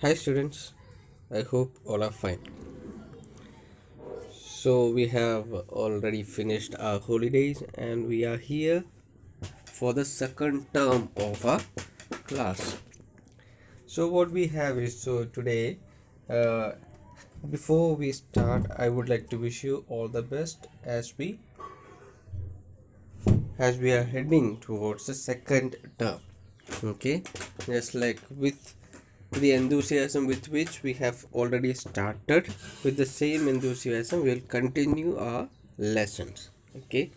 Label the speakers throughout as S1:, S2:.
S1: Hi students, I hope all are fine. So we have already finished our holidays and we are here for the second term of our class. So what we have is today uh, before we start I would like to wish you all the best as we are heading towards the second term. Okay, just like with the enthusiasm with which we have already started, with the same enthusiasm we'll continue our lessons. Okay,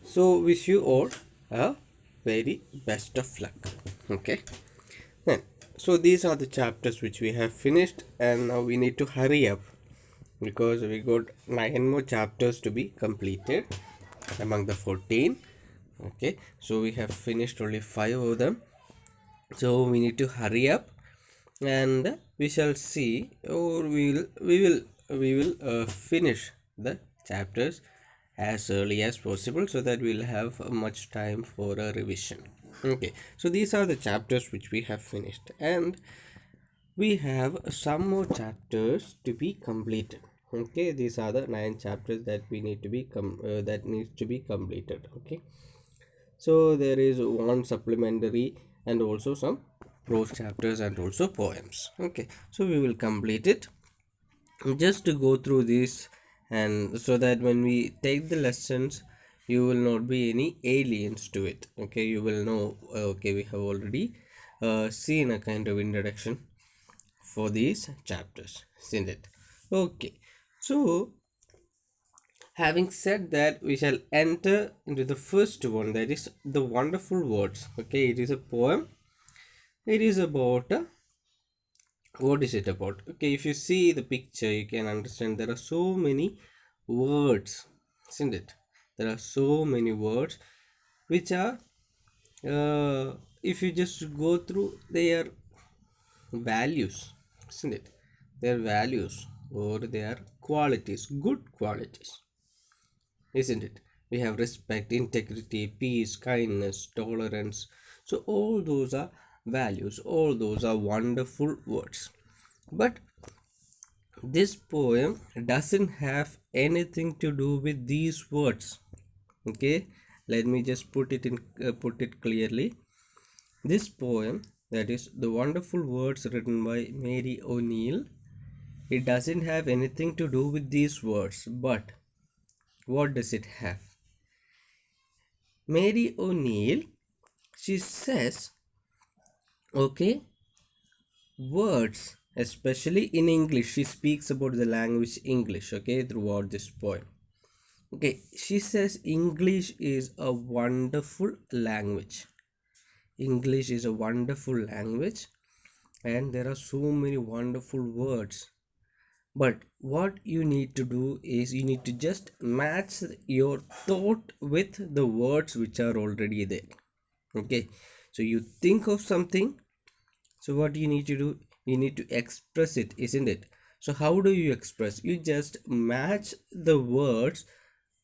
S1: so wish you all a very best of luck. Okay, then so these are the chapters which we have finished and now we need to hurry up because we got 9 more chapters to be completed among the 14. Okay, so we have finished only 5 of them, so we need to hurry up and we shall see, or we will finish the chapters as early as possible so that we'll have much time for a revision. Okay, so these are the chapters which we have finished and we have some more chapters to be completed. Okay, these are the 9 chapters that we need to be that needs to be completed. Okay, so there is one supplementary and also some prose chapters and also poems. Okay, so we will complete it just to go through this, and so that when we take the lessons you will not be any aliens to it. Okay, you will know, okay, we have already seen a kind of introduction for these chapters, isn't it? Okay, so having said that, we shall enter into the first one, that is the wonderful words. Okay, it is a poem. It is about what is it about? Okay, if you see the picture, you can understand there are so many words, isn't it? There are so many words which are, if you just go through their values, isn't it? Their values or their qualities, good qualities, isn't it? We have respect, integrity, peace, kindness, tolerance. So all those are values, all those are wonderful words. But this poem doesn't have anything to do with these words. Okay, let me just put it clearly. This poem, that is the wonderful words written by Mary ONeal, it doesn't have anything to do with these words. But what does it have? Mary ONeal, she says, okay, words, especially in English, she speaks about the language English, okay, throughout this poem. Okay, she says English is a wonderful language. English is a wonderful language and there are so many wonderful words. But what you need to do is you need to just match your thought with the words which are already there. Okay, so you think of something, so what you need to do, you need to express it, isn't it? So how do you express? You just match the words,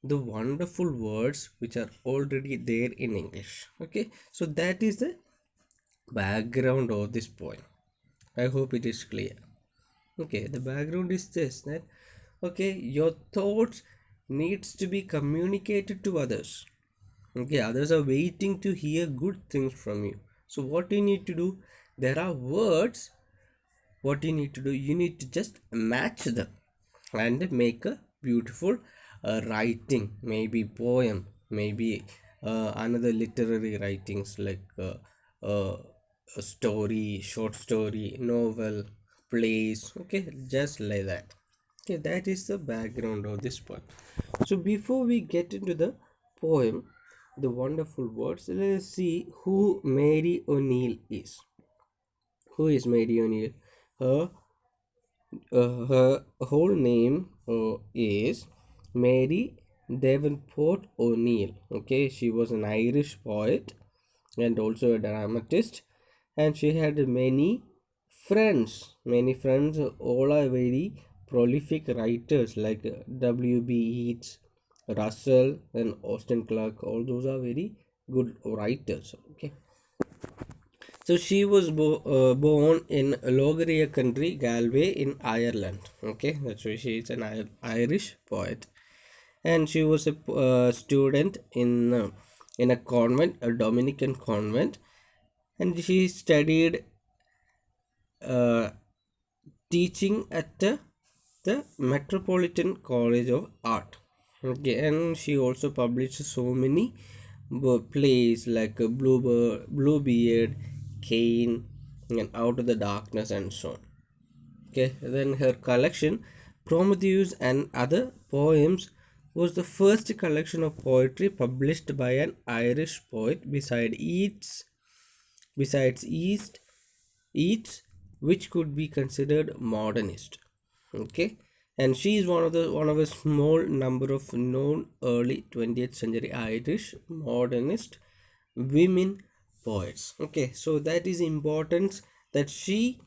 S1: the wonderful words which are already there in English. Okay, so that is the background of this poem. I hope it is clear. Okay, the background is this, that okay, your thoughts needs to be communicated to others. Okay, others are waiting to hear good things from you. So what you need to do, there are words, what you need to do, you need to just match them and make a beautiful writing, maybe poem, maybe another literary writings like uh, a story, short story, novel, plays. Okay, just like that. Okay, that is the background of this poem. So before we get into the poem, the wonderful words, let us see who Mary ONeal is. Who is Mary ONeal? Her whole name is Mary Davenport O'Neill. Okay, she was an Irish poet and also a dramatist, and she had many friends. Many friends, all are very prolific writers like W.B. Yeats, Russell, and Austin Clarke. All those are very good writers. Okay, So she was born in Logaria country, Galway in Ireland. Okay, that's why she is an Irish poet, and she was a student in a convent, a Dominican convent, and she studied uh, teaching at the Metropolitan College of Art. Okay, and she also published so many plays like Bluebeard, Cain, and Out of the Darkness, and so on. Okay, then her collection, Prometheus and Other Poems, was the first collection of poetry published by an Irish poet besides Yeats, which could be considered modernist. Okay, and she is one of a small number of known early 20th century Irish modernist women poets. Okay, so that is importance that she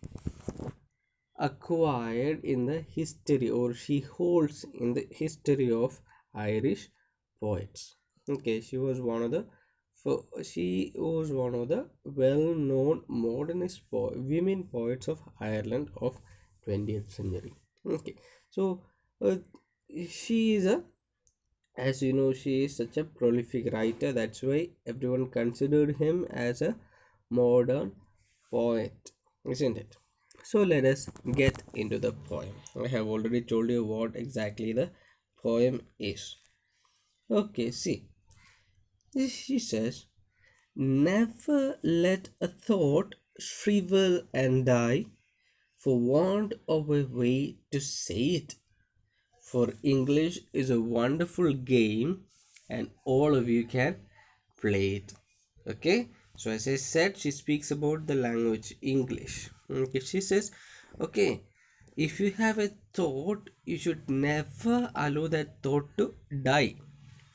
S1: acquired in the history, or she holds in the history of Irish poets. Okay, she was one of the well-known modernist women poets of Ireland of 20th century. Okay, so uh, she is a as you know, she is such a prolific writer. That's why everyone considered him as a modern poet, isn't it? So let us get into the poem. I have already told you what exactly the poem is. Okay, see, she says, never let a thought shrivel and die for want of a way to say it. For English is a wonderful game and all of you can play it. Okay, so as I said, she speaks about the language English. Okay, she says, okay, if you have a thought, you should never allow that thought to die.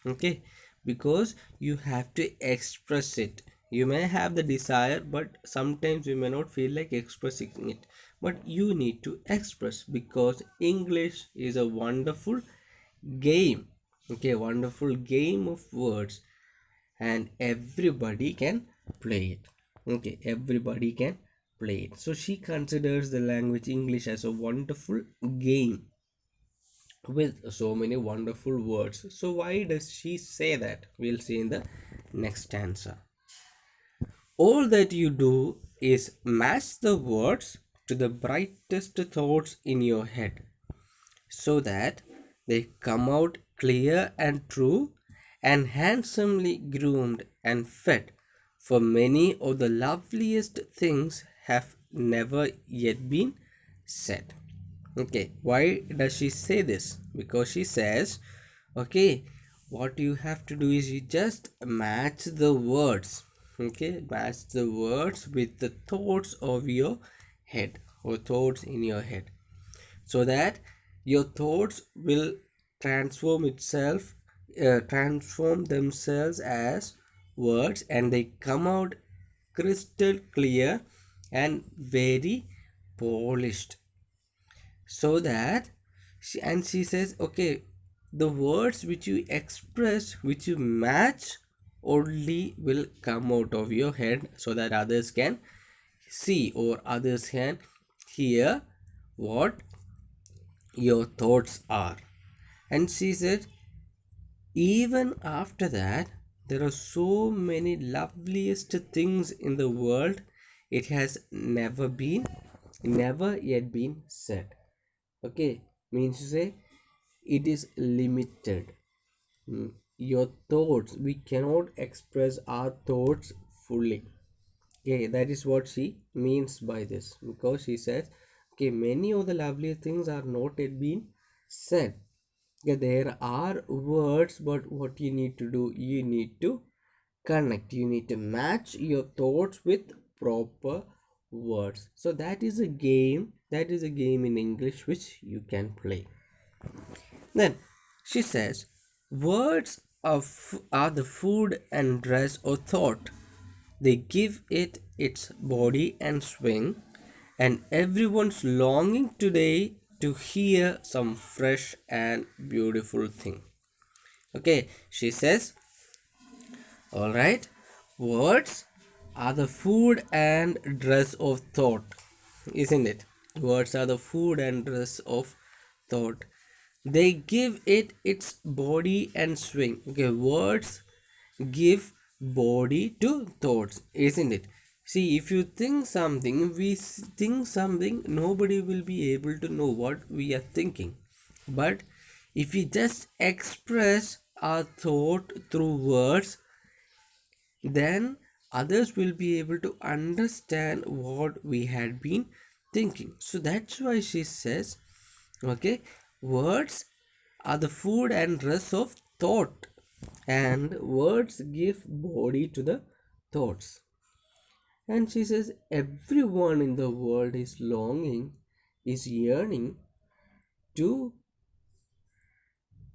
S1: Okay, because you have to express it. You may have the desire, but sometimes you may not feel like expressing it, but you need to express, because English is a wonderful game. Okay, wonderful game of words, and everybody can play it. Okay, everybody can play it. So she considers the language English as a wonderful game with so many wonderful words. So why does she say that? We'll see in the next stanza. All that you do is match the words to the brightest thoughts in your head, so that they come out clear and true and handsomely groomed and fed. For many of the loveliest things have never yet been said. Okay, why does she say this? Because she says, okay, what you have to do is you just match the words. Okay, match the words with the thoughts of your head, or thoughts in your head, so that your thoughts will transform themselves as words, and they come out crystal clear and very polished. So that she says, okay, the words which you express, which you match, only will come out of your head, so that others can see, or others can hear what your thoughts are. And she said, even after that, there are so many loveliest things in the world, it has never yet been said. Okay, means to say it is limited. Your thoughts, we cannot express our thoughts fully. Okay, that is what she means by this, because she says, okay, many of the lovely things are not yet been said. Yeah, there are words, but what you need to do, you need to connect, you need to match your thoughts with proper words. So that is a game in English which you can play. Then she says, words are the food and dress of thought. They give it its body and swing, and everyone's longing today to hear some fresh and beautiful thing. Okay, she says, all right, words are the food and dress of thought, isn't it? Words are the food and dress of thought. They give it its body and swing. Okay, words give body to thoughts, isn't it? See, if you think something, think something, nobody will be able to know what we are thinking. But if we just express our thought through words, then others will be able to understand what we had been thinking. So that's why she says, okay, words are the food and dress of thought, and words give body to the thoughts. And she says, everyone in the world is longing, is yearning to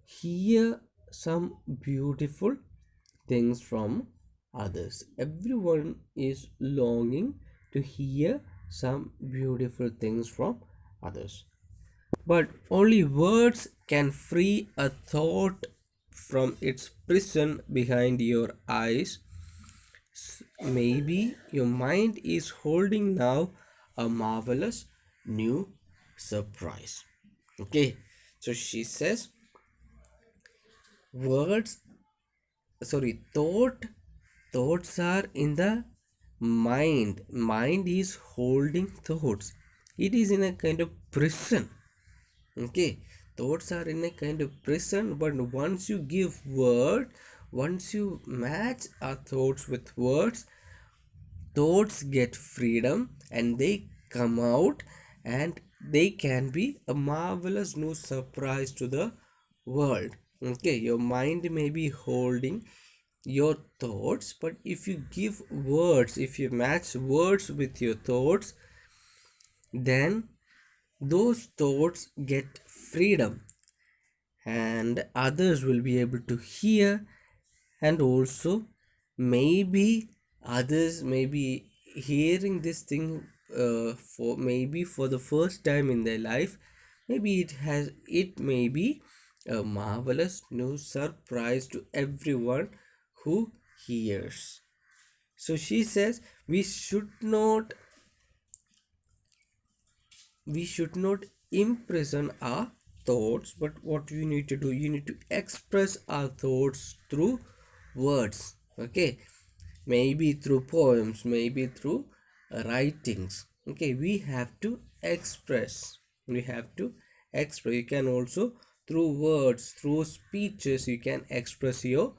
S1: hear some beautiful things from others. Everyone is longing to hear some beautiful things from others. But only words can free a thought from its prison behind your eyes. Maybe your mind is holding now a marvelous new surprise. Okay, so she says, words, sorry, thoughts are in the mind is holding thoughts. It is in a kind of prison. Okay, thoughts are in a kind of prison, but once you give word, once you match our thoughts with words, thoughts get freedom and they come out, and they can be a marvelous new surprise to the world. Okay, your mind may be holding your thoughts, but if you give words, if you match words with your thoughts, then those thoughts get freedom, and others will be able to hear. And also, maybe others may be hearing this thing for maybe for the first time in their life. Maybe it may be a marvelous new surprise to everyone who hears. So she says, we should not imprison our thoughts, but what you need to do, you need to express our thoughts through words. Okay, maybe through poems, maybe through writings. Okay, we have to express. You can also, through words, through speeches, you can express your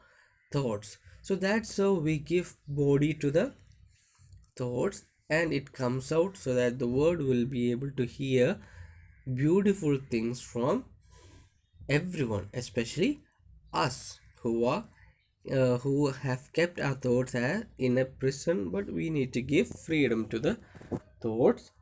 S1: thoughts. So that's how we give body to the thoughts, and it comes out so that the world will be able to hear beautiful things from everyone, especially us who have kept our thoughts in a prison. But we need to give freedom to the thoughts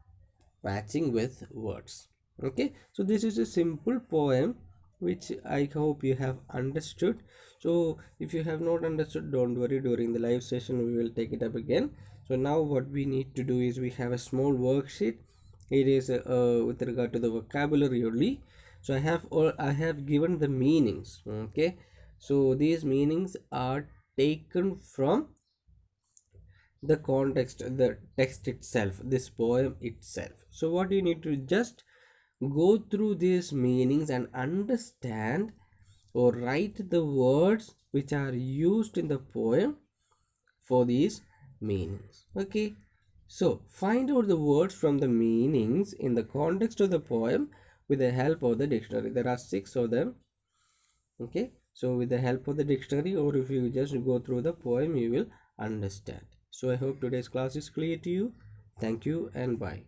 S1: matching with words. Okay, so this is a simple poem which I hope you have understood. So if you have not understood, don't worry, during the live session we will take it up again. So now what we need to do is, we have a small worksheet. It is with regard to the vocabulary only. So I have given the meanings. Okay, so these meanings are taken from the context, the text itself, this poem itself. So what you need to just go through these meanings and understand or write the words which are used in the poem for these meanings. Okay, so find out the words from the meanings in the context of the poem with the help of the dictionary. There are 6 of them. Okay, so with the help of the dictionary, or if you just go through the poem, you will understand. So I hope today's class is clear to you. Thank you and bye.